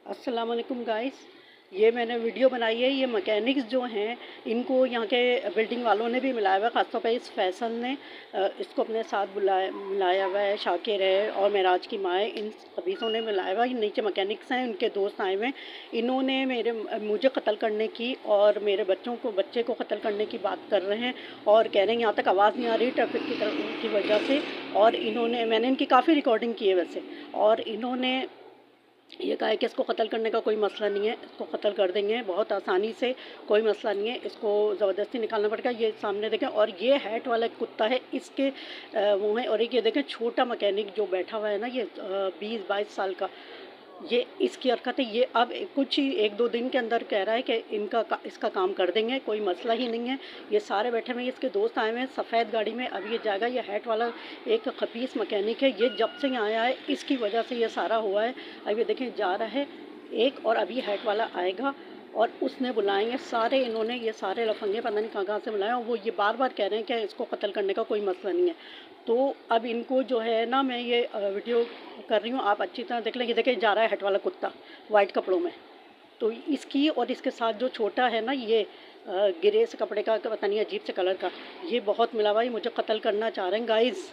अस्सलाम वालेकुम गाइस। ये मैंने वीडियो बनाई है। ये मैकेनिक्स जो हैं इनको यहाँ के बिल्डिंग वालों ने भी मिलाया हुआ है, ख़ासतौर पर इस फैसल ने इसको अपने साथ मिलाया हुआ है। शाकिर है और मेराज की माँ है, इन खबीसों ने मिलाया हुआ है। ये नीचे मैकेनिक्स हैं, उनके दोस्त आए हुए हैं। इन्होंने मुझे कत्ल करने की और मेरे बच्चे को कत्ल करने की बात कर रहे हैं और कह रहे हैं यहाँ तक आवाज़ नहीं आ रही ट्रैफिक की वजह से। और मैंने इनकी काफ़ी रिकॉर्डिंग की है वैसे। और इन्होंने ये कहा है कि इसको कत्ल करने का कोई मसला नहीं है, इसको कत्ल कर देंगे बहुत आसानी से, कोई मसला नहीं है, इसको ज़बरदस्ती निकालना पड़ेगा। ये सामने देखें, और ये हैट वाला कुत्ता है, इसके वो है। और एक ये देखें छोटा मैकेनिक जो बैठा हुआ है ना, ये 20-22 साल का, ये इसकी हरकत है। ये अब कुछ ही 1-2 दिन के अंदर कह रहा है कि इसका काम कर देंगे, कोई मसला ही नहीं है। ये सारे बैठे हुए हैं, इसके दोस्त आए हुए हैं सफ़ेद गाड़ी में। अब ये जाएगा। ये हैट वाला एक खबीस मैकेनिक है, ये जब से यहाँ आया है इसकी वजह से ये सारा हुआ है। अब ये देखें जा रहा है एक, और अभी हैट वाला आएगा और उसने बुलाएंगे सारे। इन्होंने ये सारे लफंगे पता नहीं कहाँ से बुलाए, और वो ये बार बार कह रहे हैं कि इसको कत्ल करने का कोई मसला नहीं है। तो अब इनको जो है ना, मैं ये वीडियो कर रही हूँ, आप अच्छी तरह देख लें। ये देखें जा रहा है हैट वाला कुत्ता वाइट कपड़ों में। तो इसकी और इसके साथ जो छोटा है ना, ये ग्रे से कपड़े का, पता नहीं अजीब से कलर का, ये बहुत मिला हुआ है। मुझे कत्ल करना चाह रहे हैं गाइज़।